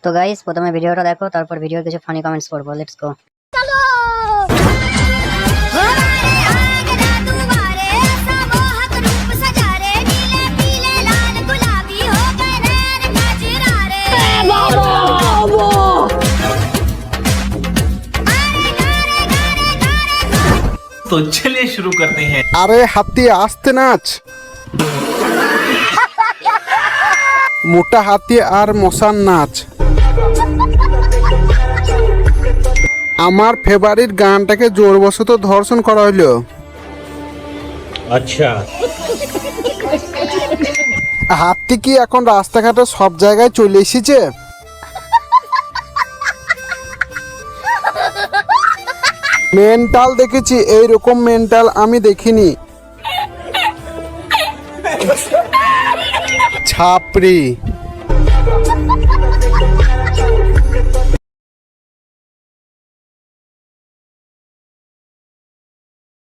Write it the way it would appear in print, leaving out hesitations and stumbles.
তো গাইস প্রথমে ভিডিওটা দেখো, তারপর ভিডিওর কিছু ফানি কমেন্টস করবো। Let's go. तो चलिए शुरू करते हैं। আরে হাতি আস্তে নাচ। মোটা হাতি আর মশার নাচ। আমার ফেভারিট গানটাকে জোরবশত ধর্ষণ করা হইলো। अच्छा হাতি কি এখন রাস্তাঘাটে সব জায়গায় চলে এসেছে? মেন্টাল দেখেছি, এইরকম মেন্টাল আমি দেখিনি। ছাপরি।